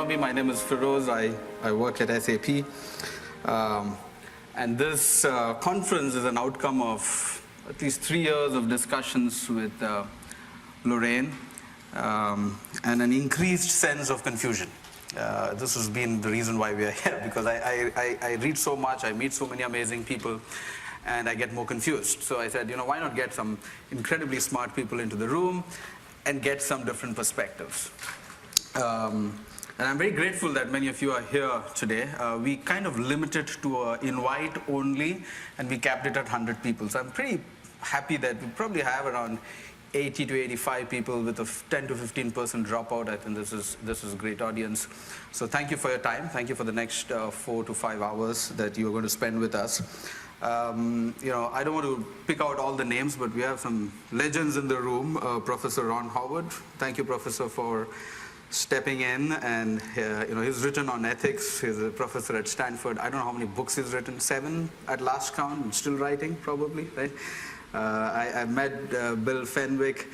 Punjabi. My name is Ferose. I work at SAP. And this conference is an outcome of at least 3 years of discussions with Lorraine and an increased sense of confusion. This has been the reason why we are here, because I read so much, I meet so many amazing people, and I get more confused. So I said, why not get some incredibly smart people into the room and get some different perspectives. And I'm very grateful that many of you are here today. We kind of limited to invite only, and we capped it at 100 people. So I'm pretty happy that we probably have around 80 to 85 people with a 10 to 15% dropout. I think this is a great audience. So thank you for your time. Thank you for the next 4 to 5 hours that you're going to spend with us. I don't want to pick out all the names, but we have some legends in the room. Professor Ron Howard. Thank you, Professor, for stepping in, and he's written on ethics. He's a professor at Stanford. I don't know how many books he's written, 7 at last count, and still writing probably, right? I met Bill Fenwick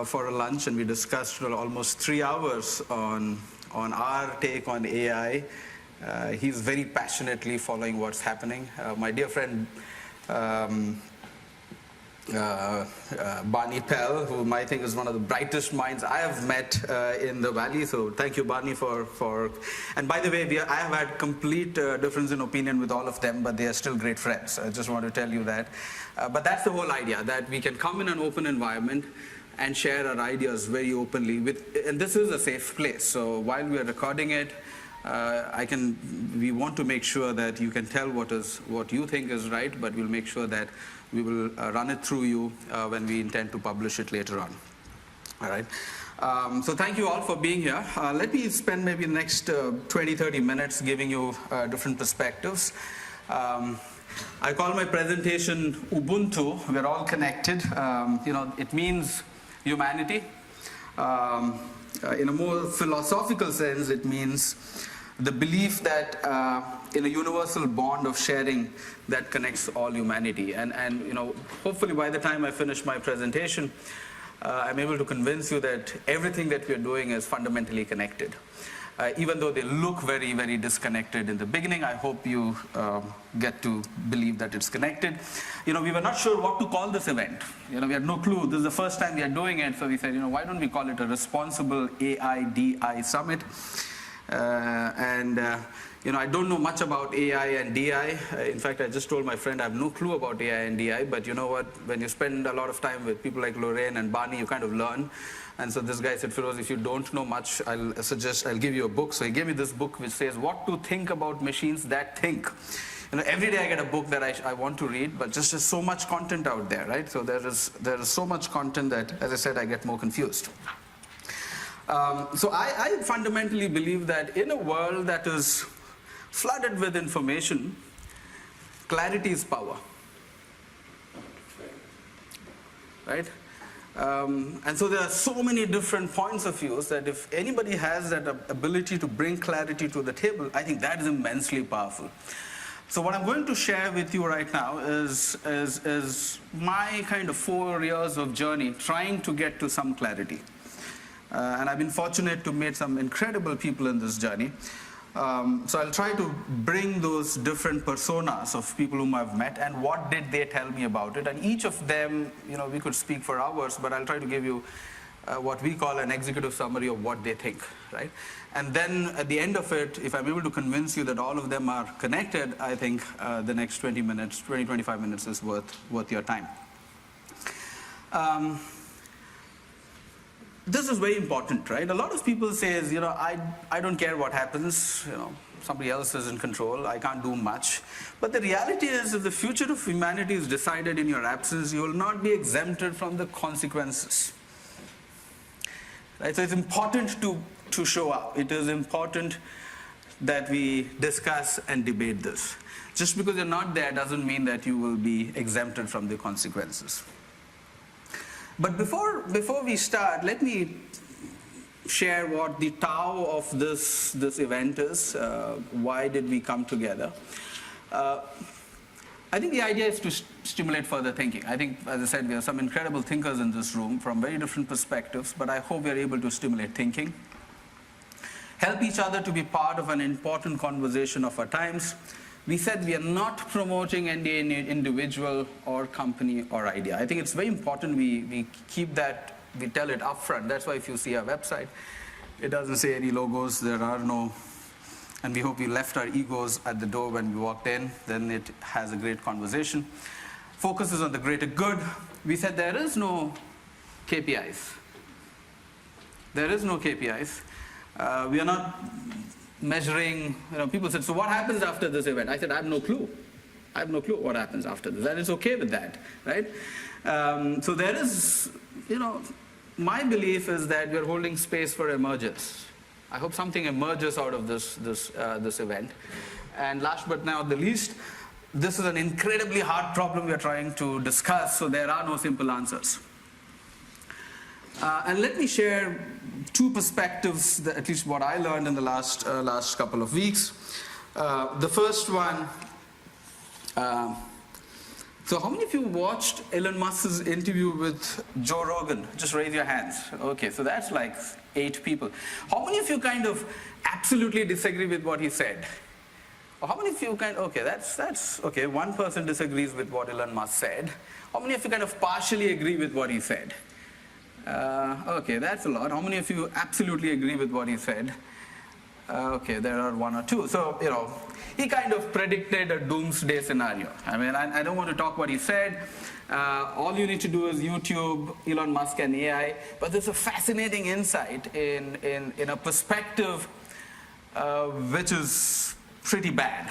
for a lunch, and we discussed almost 3 hours on our take on AI. He's very passionately following what's happening. My dear friend Barney Pell, whom I think is one of the brightest minds I have met in the Valley. So thank you, Barney, for and by the way, I have had complete difference in opinion with all of them, but they are still great friends. I just want to tell you that. But that's the whole idea, that we can come in an open environment and share our ideas very openly. And this is a safe place. So while we are recording it, we want to make sure that you can tell what you think is right, but we'll make sure that we will run it through you when we intend to publish it later on. All right. So thank you all for being here. Let me spend maybe the next 20, 30 minutes giving you different perspectives. I call my presentation Ubuntu. We're all connected. It means humanity. In a more philosophical sense, it means the belief that in a universal bond of sharing that connects all humanity. And hopefully by the time I finish my presentation, I'm able to convince you that everything that we're doing is fundamentally connected. Even though they look very, very disconnected in the beginning, I hope you get to believe that it's connected. We were not sure what to call this event. We had no clue. This is the first time we are doing it, so we said, why don't we call it a Responsible AI-DI Summit? I don't know much about AI and DI. In fact, I just told my friend I have no clue about AI and DI, but you know what? When you spend a lot of time with people like Lorraine and Barney, you kind of learn. And so this guy said, Feroz, if you don't know much, I'll give you a book. So he gave me this book which says, What to Think About Machines That Think. Every day I get a book that I want to read, but just there's so much content out there, right? So there is so much content that, as I said, I get more confused. So I fundamentally believe that in a world that is flooded with information, clarity is power, right? And so there are so many different points of view that if anybody has that ability to bring clarity to the table, I think that is immensely powerful. So what I'm going to share with you right now is my kind of 4 years of journey trying to get to some clarity. And I've been fortunate to meet some incredible people in this journey. So I'll try to bring those different personas of people whom I've met and what did they tell me about it. And each of them, we could speak for hours, but I'll try to give you what we call an executive summary of what they think, right? And then at the end of it, if I'm able to convince you that all of them are connected, I think the next 25 minutes is worth your time. This is very important, right? A lot of people say, I don't care what happens, somebody else is in control, I can't do much. But the reality is, if the future of humanity is decided in your absence, you will not be exempted from the consequences. Right? So it's important to show up. It is important that we discuss and debate this. Just because you're not there doesn't mean that you will be exempted from the consequences. But before we start, let me share what the Tao of this event is. Why did we come together? I think the idea is to stimulate further thinking. I think, as I said, we have some incredible thinkers in this room from very different perspectives, but I hope we are able to stimulate thinking. help each other to be part of an important conversation of our times. We said we are not promoting any individual or company or idea. I think it's very important we keep that, we tell it upfront. That's why if you see our website, it doesn't say any logos, there are no, and we hope we left our egos at the door when we walked in, then it has a great conversation. Focuses on the greater good. We said there is no KPIs. There is no KPIs. We are not measuring, people said, so what happens after this event? I said, I have no clue. I have no clue what happens after this. And it's okay with that, right? So there is, my belief is that we're holding space for emergence. I hope something emerges out of this event. And last but not the least, this is an incredibly hard problem we are trying to discuss, so there are no simple answers. And let me share two perspectives, that at least what I learned in the last couple of weeks. The first one, so how many of you watched Elon Musk's interview with Joe Rogan? Just raise your hands. Okay, so that's like 8 people. How many of you kind of absolutely disagree with what he said? Or how many of you okay, that's okay, one person disagrees with what Elon Musk said. How many of you kind of partially agree with what he said? Okay, that's a lot. How many of you absolutely agree with what he said? Okay, there are 1 or 2. So, he kind of predicted a doomsday scenario. I mean, I don't want to talk what he said. All you need to do is YouTube Elon Musk and AI. But there's a fascinating insight in a perspective which is pretty bad.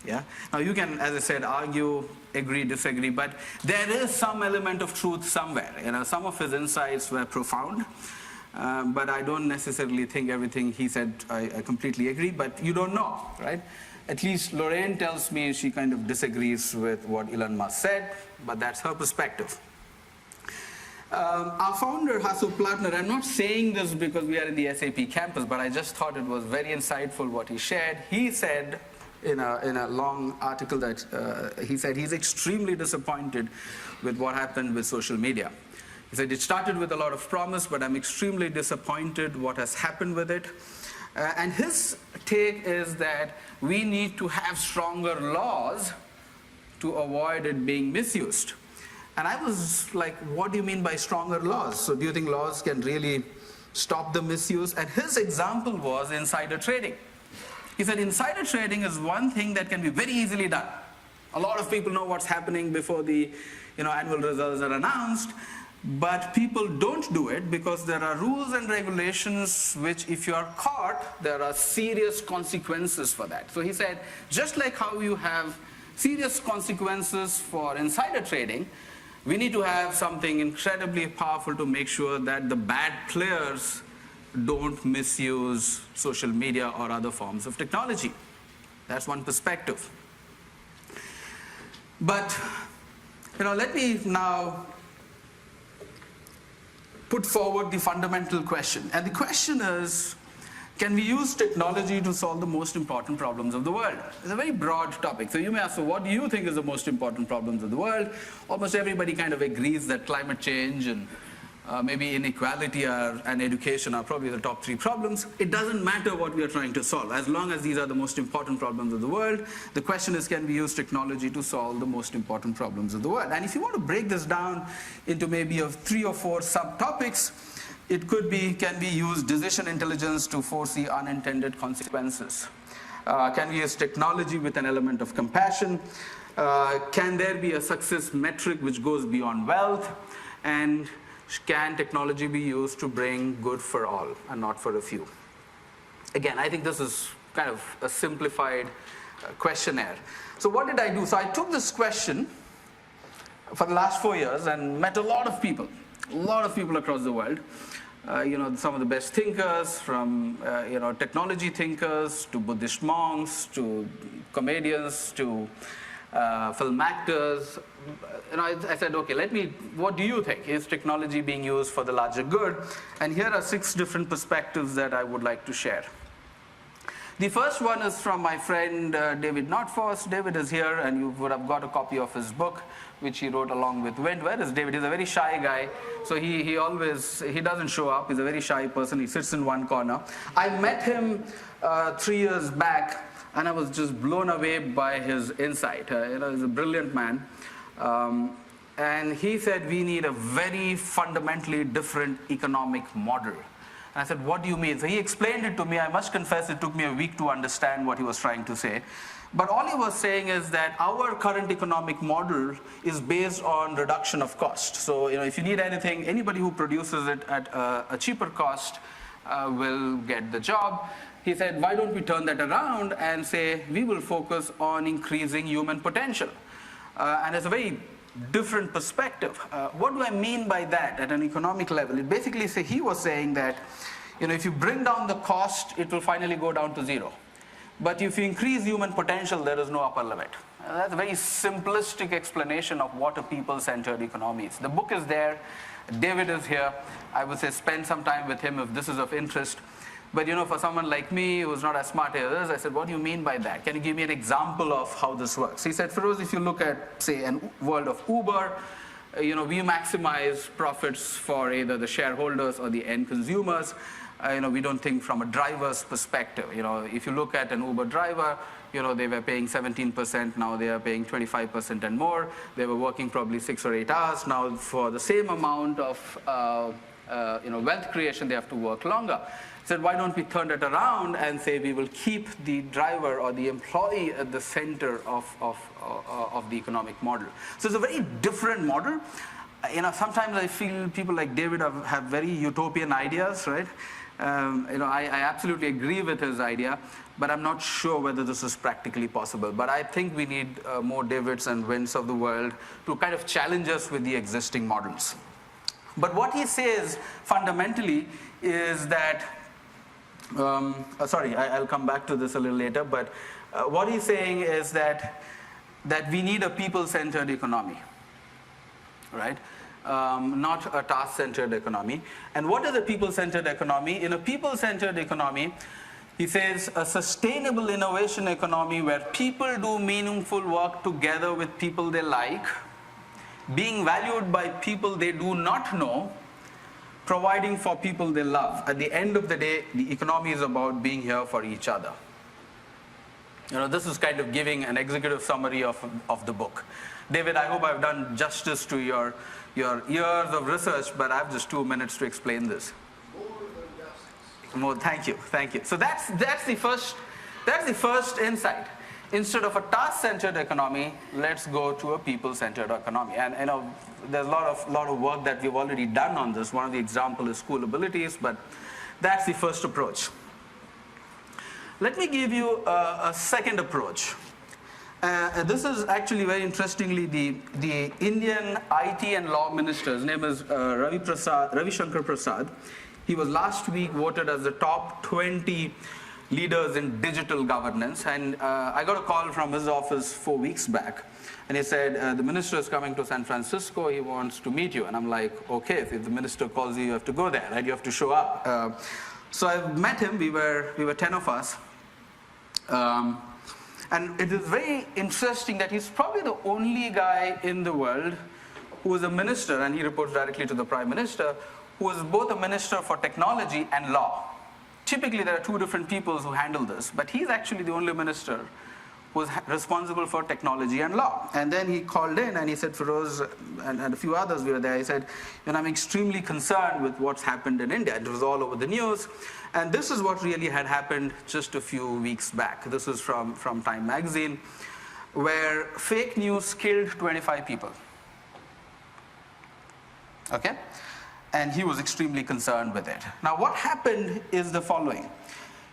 Yeah. Now you can, as I said, argue, agree, disagree, but there is some element of truth somewhere. Some of his insights were profound. But I don't necessarily think everything he said I completely agree, but you don't know, right? At least Lorraine tells me she kind of disagrees with what Elon Musk said, but that's her perspective. Our founder, Hasso Plattner, I'm not saying this because we are in the SAP campus, but I just thought it was very insightful what he shared. He said in a long article that he said he's extremely disappointed with what happened with social media. He said, it started with a lot of promise, but I'm extremely disappointed what has happened with it. And his take is that we need to have stronger laws to avoid it being misused. And I was like, what do you mean by stronger laws? So do you think laws can really stop the misuse? And his example was insider trading. He said insider trading is one thing that can be very easily done. A lot of people know what's happening before the annual results are announced. But people don't do it because there are rules and regulations which, if you are caught, there are serious consequences for that. So he said, just like how you have serious consequences for insider trading, we need to have something incredibly powerful to make sure that the bad players don't misuse social media or other forms of technology. That's one perspective. But, let me now put forward the fundamental question. And the question is, can we use technology to solve the most important problems of the world? It's a very broad topic. So you may ask, so what do you think is the most important problems of the world? Almost everybody kind of agrees that climate change and maybe inequality and education are probably the top 3 problems. It doesn't matter what we are trying to solve. As long as these are the most important problems of the world, the question is, can we use technology to solve the most important problems of the world? And if you want to break this down into maybe 3 or 4 subtopics, it could be, can we use decision intelligence to foresee unintended consequences? Can we use technology with an element of compassion? Can there be a success metric which goes beyond wealth? And can technology be used to bring good for all and not for a few? Again, I think this is kind of a simplified questionnaire. So what did I do? So I took this question for the last 4 years and met a lot of people across the world. Some of the best thinkers, from technology thinkers to Buddhist monks to comedians to film actors. I said, okay, what do you think? Is technology being used for the larger good? And here are 6 different perspectives that I would like to share. The first one is from my friend David Notfoss. David is here, and you would have got a copy of his book, which he wrote along with Wind. Where is David? He's a very shy guy, so he doesn't show up. He's a very shy person. He sits in one corner. I met him 3 years back, and I was just blown away by his insight. He's a brilliant man. And he said, we need a very fundamentally different economic model. And I said, what do you mean? So he explained it to me. I must confess it took me a week to understand what he was trying to say. But all he was saying is that our current economic model is based on reduction of cost. So if you need anything, anybody who produces it at a cheaper cost will get the job. He said, why don't we turn that around and say, we will focus on increasing human potential. And it's a very different perspective. What do I mean by that at an economic level? It basically he was saying that if you bring down the cost, it will finally go down to zero. But if you increase human potential, there is no upper limit. That's a very simplistic explanation of what a people-centered economy is. The book is there. David is here. I would say spend some time with him if this is of interest. But for someone like me who's not as smart as others, I said, what do you mean by that? Can you give me an example of how this works? He said, Feroze, if you look at, say, a world of Uber, we maximize profits for either the shareholders or the end consumers. We don't think from a driver's perspective. If you look at an Uber driver, they were paying 17%, now they are paying 25% and more. They were working probably 6 or 8 hours. Now for the same amount of wealth creation, they have to work longer. He said, why don't we turn it around and say we will keep the driver or the employee at the center of the economic model. So it's a very different model. Sometimes I feel people like David have very utopian ideas, right? I absolutely agree with his idea, but I'm not sure whether this is practically possible. But I think we need more Davids and Winds of the world to kind of challenge us with the existing models. But what he says fundamentally is that, I'll come back to this a little later, but what he's saying is that we need a people-centered economy, right? Not a task-centered economy. And what is a people-centered economy? In a people-centered economy, he says a sustainable innovation economy where people do meaningful work together with people they like, being valued by people they do not know, providing for people they love. At the end of the day, the economy is about being here for each other. This is kind of giving an executive summary of the book. David, I hope I've done justice to your years of research, but I have just 2 minutes to explain this. More, thank you. So that's the first insight. Instead of a task-centered economy, let's go to a people-centered economy. And there's a lot of work that we've already done on this. One of the examples is school abilities, but that's the first approach. Let me give you a second approach. This is actually very interestingly the Indian IT and law minister. His name is Ravi Shankar Prasad. He was last week voted as the top 20 leaders in digital governance. And I got a call from his office 4 weeks back. And he said, the minister is coming to San Francisco. He wants to meet you. And I'm like, okay, if the minister calls you, you have to go there, right? You have to show up. So I met him. We were 10 of us. And it is very interesting that he's probably the only guy in the world who is a minister, and he reports directly to the prime minister, who is both a minister for technology and law. Typically, there are two different people who handle this, but he's actually the only minister who is responsible for technology and law. And then he called in and he said, Feroze, and a few others were there, he said, I'm extremely concerned with what's happened in India. It was all over the news. And this is what really had happened just a few weeks back. This is from Time magazine, where fake news killed 25 people. Okay? And he was extremely concerned with it. Now, what happened is the following.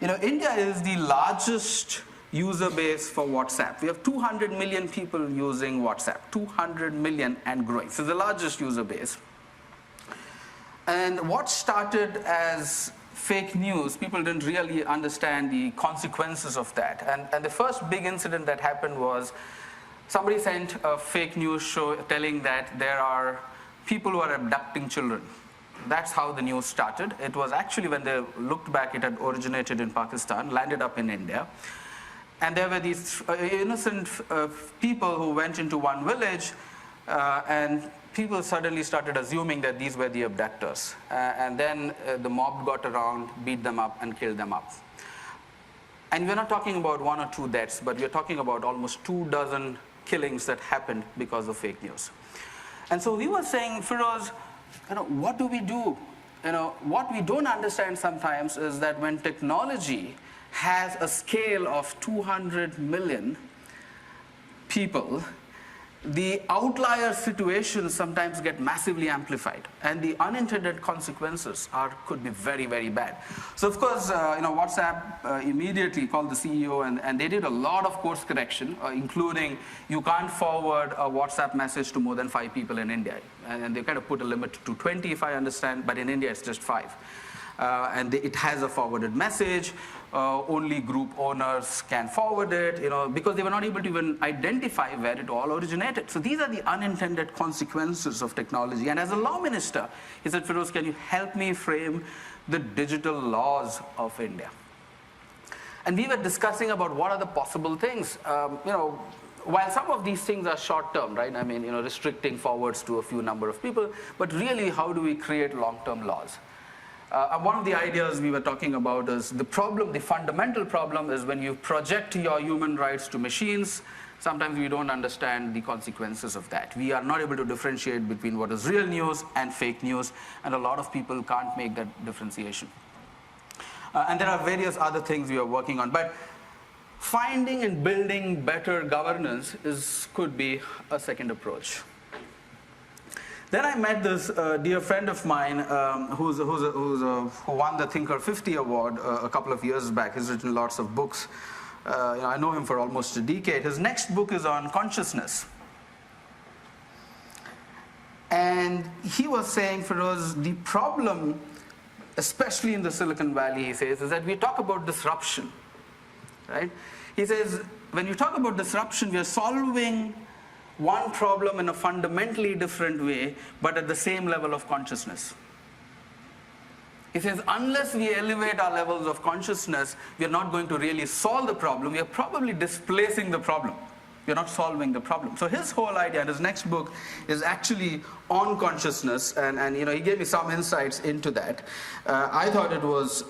India is the largest user base for WhatsApp. We have 200 million people using WhatsApp, 200 million and growing. So the largest user base. And what started as fake news, people didn't really understand the consequences of that. And the first big incident that happened was somebody sent a fake news show telling that there are people who are abducting children. That's how the news started. It was actually, when they looked back, it had originated in Pakistan, landed up in India. And there were these innocent people who went into one village, and people suddenly started assuming that these were the abductors. And then the mob got around, beat them up, and killed them up. And we're not talking about 1 or 2 deaths, but we're talking about almost 24 killings that happened because of fake news. And so we were saying, Feroze, what do we do? What we don't understand sometimes is that when technology has a scale of 200 million people, the outlier situations sometimes get massively amplified, and the unintended consequences could be very, very bad. So of course, WhatsApp immediately called the CEO, and they did a lot of course correction, including you can't forward a WhatsApp message to more than 5 people in India. And they kind of put a limit to 20, if I understand, but in India it's just 5. And it has a forwarded message. Only group owners can forward it, because they were not able to even identify where it all originated. So these are the unintended consequences of technology. And as a law minister, he said, Feroze, can you help me frame the digital laws of India? And we were discussing about what are the possible things. While some of these things are short-term, right? I mean, restricting forwards to a few number of people, but really, how do we create long-term laws? One of the ideas we were talking about is the fundamental problem is when you project your human rights to machines, sometimes we don't understand the consequences of that. We are not able to differentiate between what is real news and fake news, and a lot of people can't make that differentiation. And there are various other things we are working on, but finding and building better governance could be a second approach. Then I met this dear friend of mine who won the Thinker 50 award a couple of years back. He's written lots of books. I know him for almost a decade. His next book is on consciousness. And he was saying, Feroze, the problem, especially in the Silicon Valley, he says, is that we talk about disruption, right? He says, when you talk about disruption, we are solving one problem in a fundamentally different way, but at the same level of consciousness. He says, unless we elevate our levels of consciousness, we are not going to really solve the problem. We are probably displacing the problem. We are not solving the problem. So his whole idea, and his next book is actually on consciousness, and he gave me some insights into that. I thought it was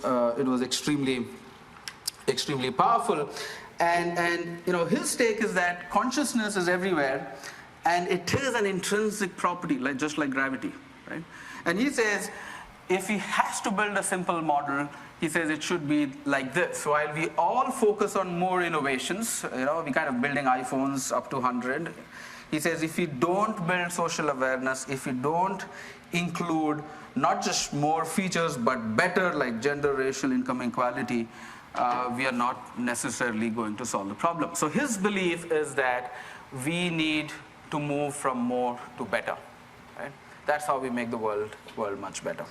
extremely powerful. And his take is that consciousness is everywhere, and it is an intrinsic property, just like gravity, right? And he says, if he has to build a simple model, he says it should be like this. While we all focus on more innovations, we kind of building iPhones up to 100. He says if we don't build social awareness, if we don't include not just more features, but better, like gender, racial, income equality, we are not necessarily going to solve the problem. So his belief is that we need to move from more to better, right? That's how we make the world much better.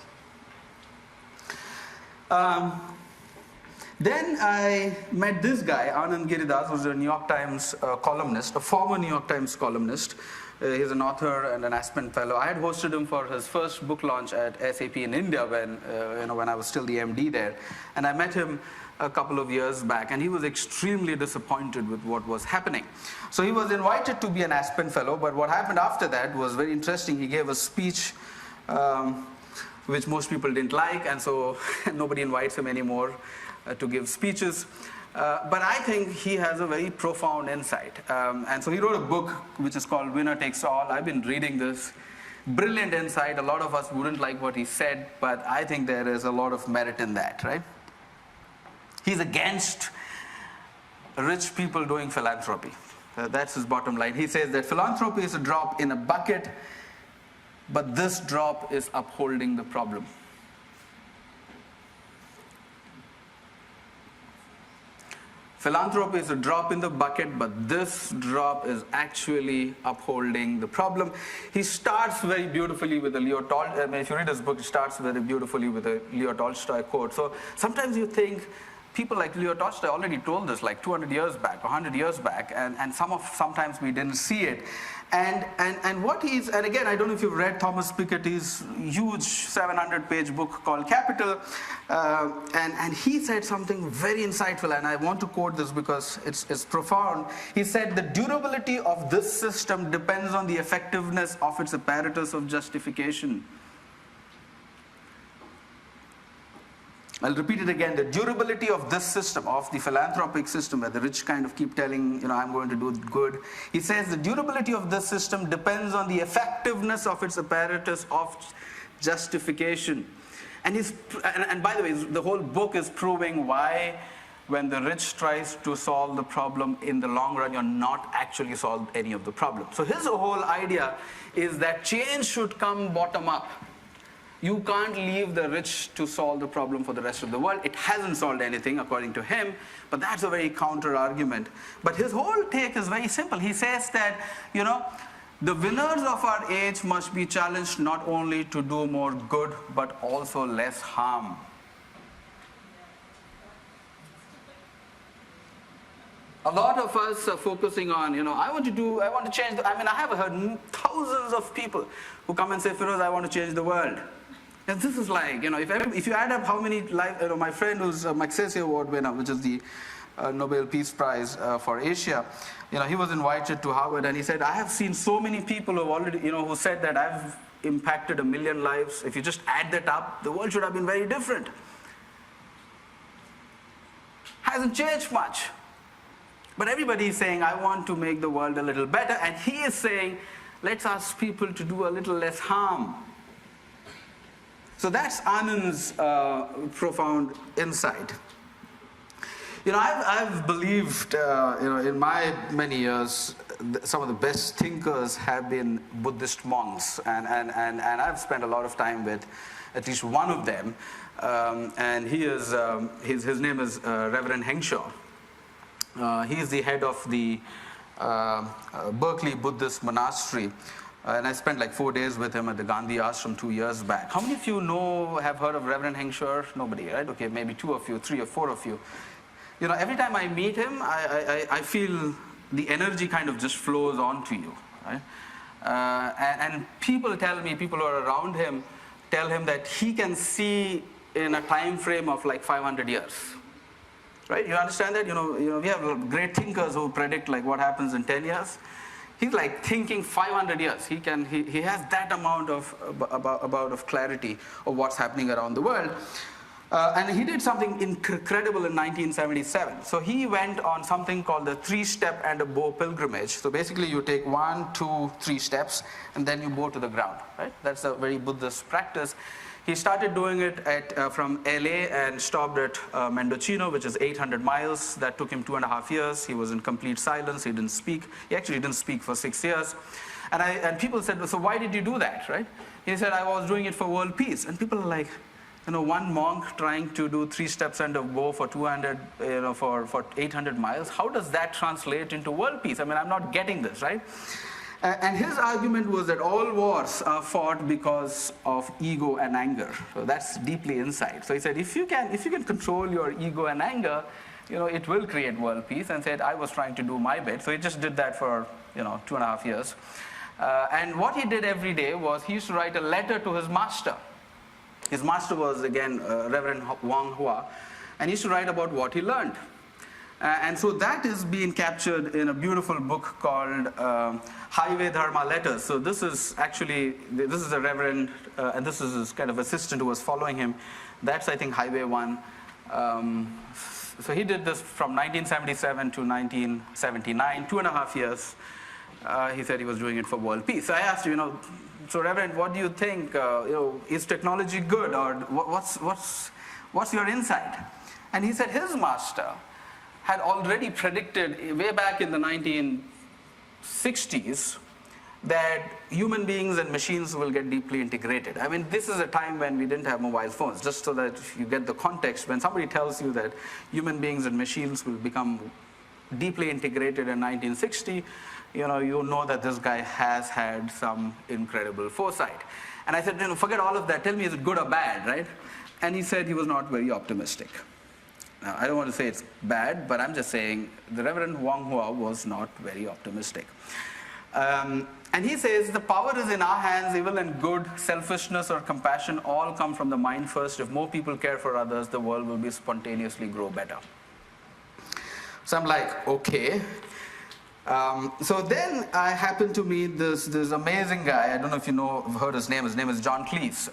Then I met this guy, Anand Giridas, who's a New York Times columnist, a former New York Times columnist. He's an author and an Aspen Fellow. I had hosted him for his first book launch at SAP in India when I was still the MD there. And I met him a couple of years back, and he was extremely disappointed with what was happening. So he was invited to be an Aspen Fellow, but what happened after that was very interesting. He gave a speech which most people didn't like, and so nobody invites him anymore to give speeches. But I think he has a very profound insight. And so he wrote a book which is called Winner Takes All. I've been reading this. Brilliant insight. A lot of us wouldn't like what he said, but I think there is a lot of merit in that, right? He's against rich people doing philanthropy. That's his bottom line. He says that philanthropy is a drop in a bucket, but this drop is upholding the problem. Philanthropy is a drop in the bucket, but this drop is actually upholding the problem. He starts very beautifully with the Leo Tolstoy. If you read his book, it starts very beautifully with a Leo Tolstoy quote. So sometimes you think, people like Leo Tolstoy already told this like 200 years back, 100 years back, and sometimes we didn't see it. And what and again, I don't know if you've read Thomas Piketty's huge 700-page book called Capital, and he said something very insightful, and I want to quote this because it's profound. He said, the durability of this system depends on the effectiveness of its apparatus of justification. I'll repeat it again. The durability of this system, of the philanthropic system, where the rich kind of keep telling, I'm going to do good. He says the durability of this system depends on the effectiveness of its apparatus of justification. And by the way, the whole book is proving why, when the rich tries to solve the problem, in the long run, you're not actually solved any of the problem. So his whole idea is that change should come bottom up. You can't leave the rich to solve the problem for the rest of the world. It hasn't solved anything, according to him, but that's a very counter argument. But his whole take is very simple. He says that, the winners of our age must be challenged not only to do more good, but also less harm. A lot of us are focusing on, I want to change I have heard thousands of people who come and say, Feroze, I want to change the world. And this is like, if you add up how many, my friend who's a Magsaysay Award winner, which is the Nobel Peace Prize for Asia, he was invited to Harvard, and he said, I have seen so many people who have already, who said that I've impacted 1 million lives. If you just add that up, the world should have been very different. Hasn't changed much. But everybody is saying, I want to make the world a little better, and he is saying, let's ask people to do a little less harm. So that's Anand's profound insight. I've believed, in my many years, some of the best thinkers have been Buddhist monks, and I've spent a lot of time with at least one of them, and he is his name is Reverend Hengshaw. He is the head of the Berkeley Buddhist Monastery. And I spent like 4 days with him at the Gandhi Ashram 2 years back. How many of you have heard of Reverend Hengshaw? Nobody, right? Okay, maybe 2 of you, 3 or 4 of you. Every time I meet him, I feel the energy kind of just flows onto you, right? And people who are around him, tell him that he can see in a time frame of like 500 years. Right? You understand that? We have great thinkers who predict like what happens in 10 years. He's like thinking 500 years. He has that amount of clarity of what's happening around the world. And he did something incredible in 1977. So he went on something called the 3-step and a bow pilgrimage. So basically you take 1, 2, 3 steps, and then you bow to the ground. Right? That's a very Buddhist practice. He started doing it from LA and stopped at Mendocino, which is 800 miles. That took him 2.5 years. He was in complete silence. He didn't speak. He actually didn't speak for 6 years. And people said, so why did you do that, right? He said, I was doing it for world peace. And people are like, one monk trying to do 3 steps and a bow for 200, for 800 miles. How does that translate into world peace? I'm not getting this, right? And his argument was that all wars are fought because of ego and anger. So that's deeply inside. So he said, if you can control your ego and anger, it will create world peace. And said, I was trying to do my bit. So he just did that for 2.5 years. And what he did every day was he used to write a letter to his master. His master was, again, Reverend Wang Hua. And he used to write about what he learned. And so that is being captured in a beautiful book called Highway Dharma Letters. So this is a reverend, and this is his kind of assistant who was following him. That's, I think, Highway 1. So he did this from 1977 to 1979, 2.5 years. He said he was doing it for world peace. So I asked him, so Reverend, what do you think? Is technology good, or what's your insight? And he said his master had already predicted way back in the 1960s that human beings and machines will get deeply integrated. This is a time when we didn't have mobile phones, just so that you get the context. When somebody tells you that human beings and machines will become deeply integrated in 1960, you know that this guy has had some incredible foresight. And I said, forget all of that. Tell me, is it good or bad, right? And he said he was not very optimistic. Now, I don't want to say it's bad, but I'm just saying the Reverend Wang Hua was not very optimistic. And he says, the power is in our hands, evil and good, selfishness or compassion all come from the mind first. If more people care for others, the world will be spontaneously grow better. So I'm like, okay. So then I happened to meet this amazing guy. I don't know if you have heard his name. His name is John Cleese.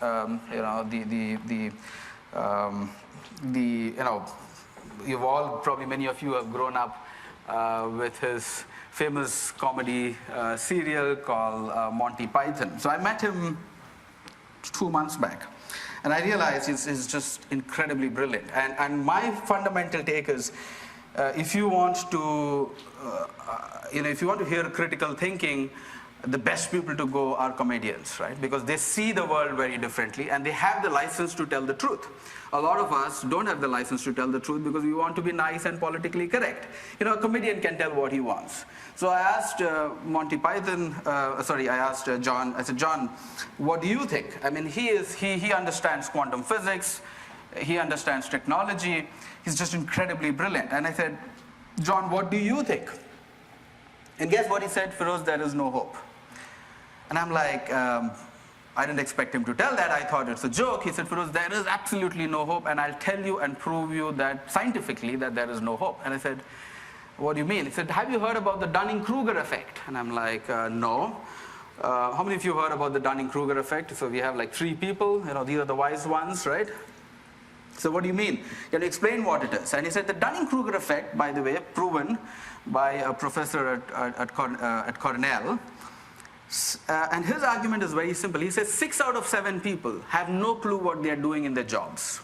You've all, probably many of you have grown up with his famous comedy serial called Monty Python. So I met him 2 months back, and I realized he's just incredibly brilliant. And my fundamental take is, if you want to, if you want to hear critical thinking, the best people to go are comedians, right? Because they see the world very differently, and they have the license to tell the truth. A lot of us don't have the license to tell the truth because we want to be nice and politically correct. A comedian can tell what he wants. So I asked John, I said, John, what do you think? I mean, he understands quantum physics, he understands technology, he's just incredibly brilliant. And I said, John, what do you think? And guess what he said? Feroze, there is no hope. And I'm like, I didn't expect him to tell that. I thought it's a joke. He said, Feroze, there is absolutely no hope, and I'll tell you and prove you that scientifically that there is no hope. And I said, what do you mean? He said, have you heard about the Dunning-Kruger effect? And I'm like, no. How many of you heard about the Dunning-Kruger effect? So we have like 3 people, these are the wise ones, right? So what do you mean? Can you explain what it is? And he said, the Dunning-Kruger effect, by the way, proven by a professor at Cornell. And his argument is very simple. He says 6 out of 7 people have no clue what they are doing in their jobs.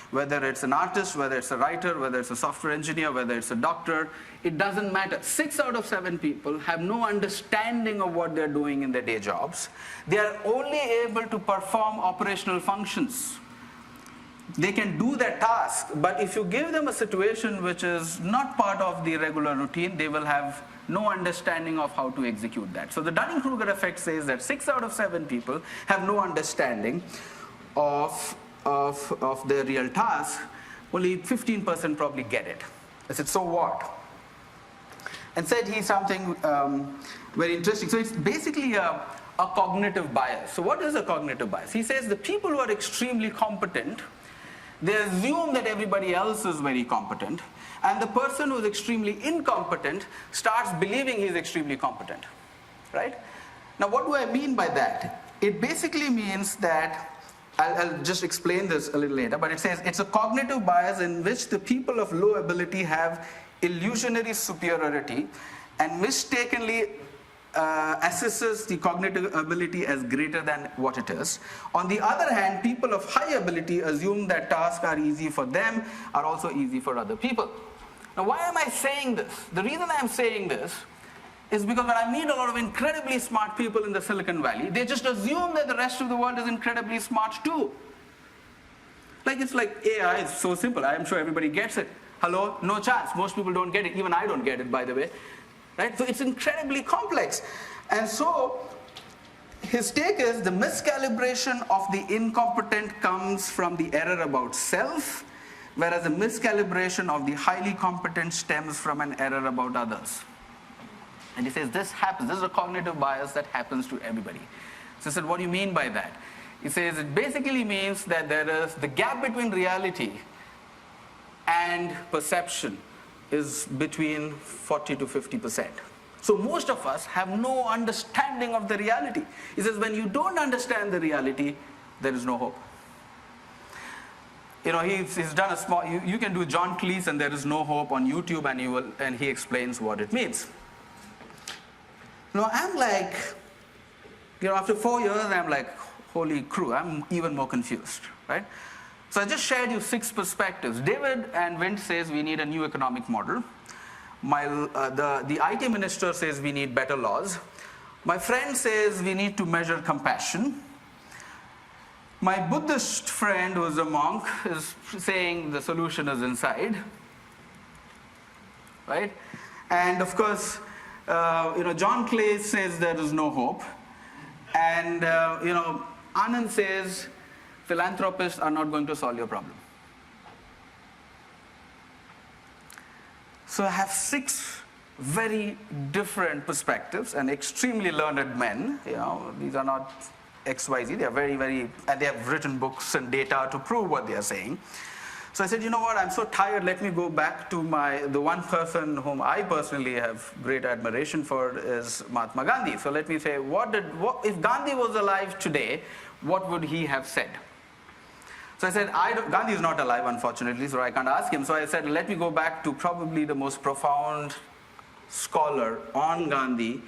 Whether it's an artist, whether it's a writer, whether it's a software engineer, whether it's a doctor, it doesn't matter. 6 out of 7 people have no understanding of what they're doing in their day jobs. They are only able to perform operational functions. They can do their task, but if you give them a situation which is not part of the regular routine, they will have no understanding of how to execute that. So the Dunning-Kruger effect says that 6 out of 7 people have no understanding of their real task. Only 15% probably get it. I said, so what? And said he's something very interesting. So it's basically a cognitive bias. So what is a cognitive bias? He says the people who are extremely competent, they assume that everybody else is very competent, and the person who is extremely incompetent starts believing he's extremely competent, right? Now, what do I mean by that? It basically means that, I'll just explain this a little later, but it says it's a cognitive bias in which the people of low ability have illusionary superiority and mistakenly assesses the cognitive ability as greater than what it is. On the other hand, people of high ability assume that tasks are easy for them, are also easy for other people. Now, why am I saying this? The reason I'm saying this is because when I meet a lot of incredibly smart people in the Silicon Valley, they just assume that the rest of the world is incredibly smart too. It's like AI is so simple. I'm sure everybody gets it. Hello? No chance. Most people don't get it. Even I don't get it, by the way. Right? So it's incredibly complex. And so his take is the miscalibration of the incompetent comes from the error about self, whereas the miscalibration of the highly competent stems from an error about others. And he says this happens. This is a cognitive bias that happens to everybody. So I said, what do you mean by that? He says it basically means that there is the gap between reality and perception is between 40 to 50%. So most of us have no understanding of the reality. He says when you don't understand the reality, there is no hope. He's done a small, you can do John Cleese and there is no hope on YouTube, and he explains what it means. I'm like, after 4 years, I'm like, holy crew, I'm even more confused, right? So I just shared you 6 perspectives. David and Vint says we need a new economic model. The IT minister says we need better laws. My friend says we need to measure compassion. My Buddhist friend, who is a monk, is saying the solution is inside, right? And of course, John Clay says there is no hope. And, Anand says philanthropists are not going to solve your problem. So I have 6 very different perspectives and extremely learned men. These are not XYZ, they are very, and they have written books and data to prove what they are saying. So I said, you know what, I'm so tired, let me go back to the one person whom I personally have great admiration for is Mahatma Gandhi. So let me say, if Gandhi was alive today, what would he have said? So I said, Gandhi is not alive, unfortunately, so I can't ask him. So I said, let me go back to probably the most profound scholar on Gandhi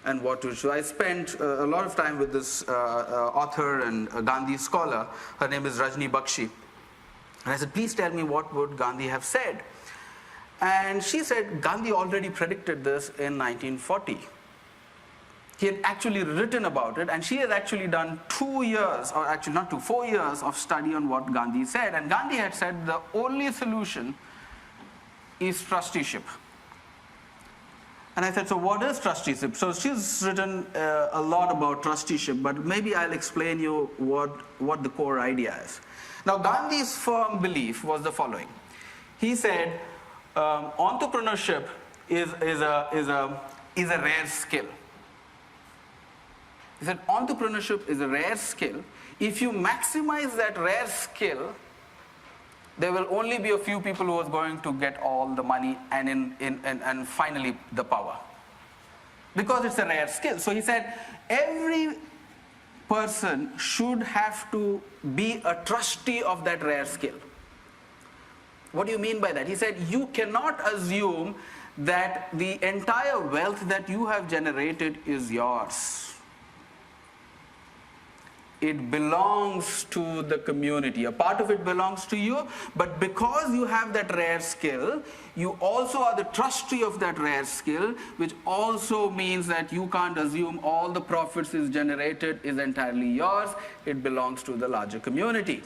and what to do. So I spent a lot of time with this author and Gandhi scholar. Her name is Rajni Bakshi. And I said, please tell me what would Gandhi have said? And she said, Gandhi already predicted this in 1940. He had actually written about it, and she had actually done 2 years, or actually not 2, 4 years of study on what Gandhi said. And Gandhi had said the only solution is trusteeship. And I said, so what is trusteeship? So she's written a lot about trusteeship, but maybe I'll explain you what the core idea is. Now, Gandhi's firm belief was the following. He said, entrepreneurship is a rare skill. He said, entrepreneurship is a rare skill. If you maximize that rare skill, there will only be a few people who are going to get all the money and finally the power. Because it's a rare skill. So he said, every person should have to be a trustee of that rare skill. What do you mean by that? He said, you cannot assume that the entire wealth that you have generated is yours. It belongs to the community. A part of it belongs to you, but because you have that rare skill, you also are the trustee of that rare skill, which also means that you can't assume all the profits is generated is entirely yours. It belongs to the larger community.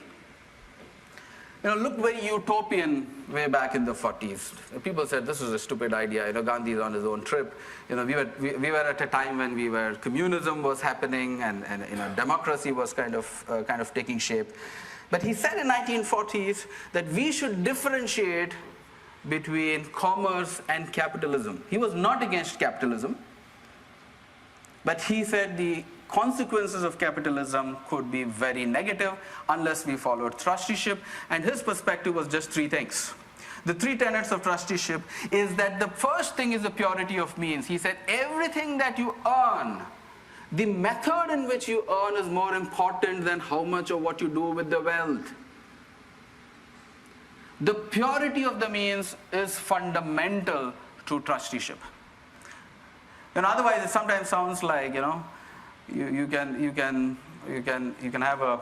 Look very utopian way back in the 40s. People said this is a stupid idea. Gandhi is on his own trip. We were at a time when communism was happening and democracy was kind of taking shape. But he said in 1940s that we should differentiate between commerce and capitalism. He was not against capitalism, but he said the consequences of capitalism could be very negative unless we followed trusteeship, and his perspective was just 3 things. The 3 tenets of trusteeship is that the first thing is the purity of means. He said everything that you earn, the method in which you earn is more important than how much or what you do with the wealth. The purity of the means is fundamental to trusteeship. Otherwise it sometimes sounds like, you can have a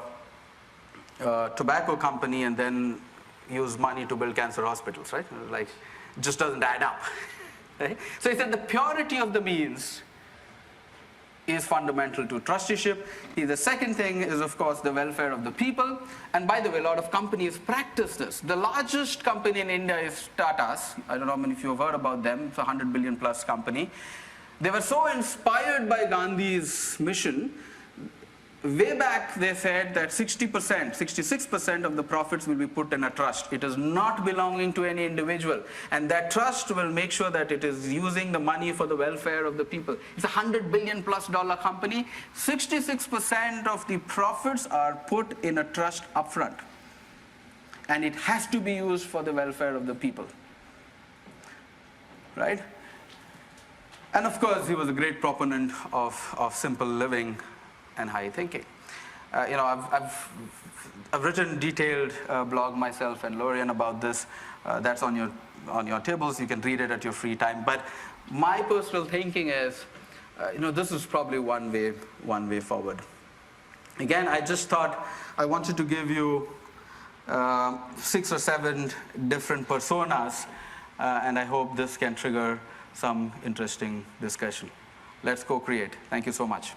tobacco company and then use money to build cancer hospitals, right? Like, it just doesn't add up. Right? So he said the purity of the means is fundamental to trusteeship. The second thing is, of course, the welfare of the people. And by the way, a lot of companies practice this. The largest company in India is Tata's. I don't know how many of you have heard about them. It's a 100 billion plus company. They were so inspired by Gandhi's mission. Way back, they said that 66% of the profits will be put in a trust. It is not belonging to any individual. And that trust will make sure that it is using the money for the welfare of the people. It's a $100 billion plus company. 66% of the profits are put in a trust upfront. And it has to be used for the welfare of the people. Right? And of course, he was a great proponent of simple living and high thinking. I've written detailed blog myself and Lorian about this. That's on your tables. You can read it at your free time. But my personal thinking is, this is probably one way forward. Again, I just thought I wanted to give you 6 or 7 different personas, and I hope this can trigger some interesting discussion. Let's co-create. Thank you so much.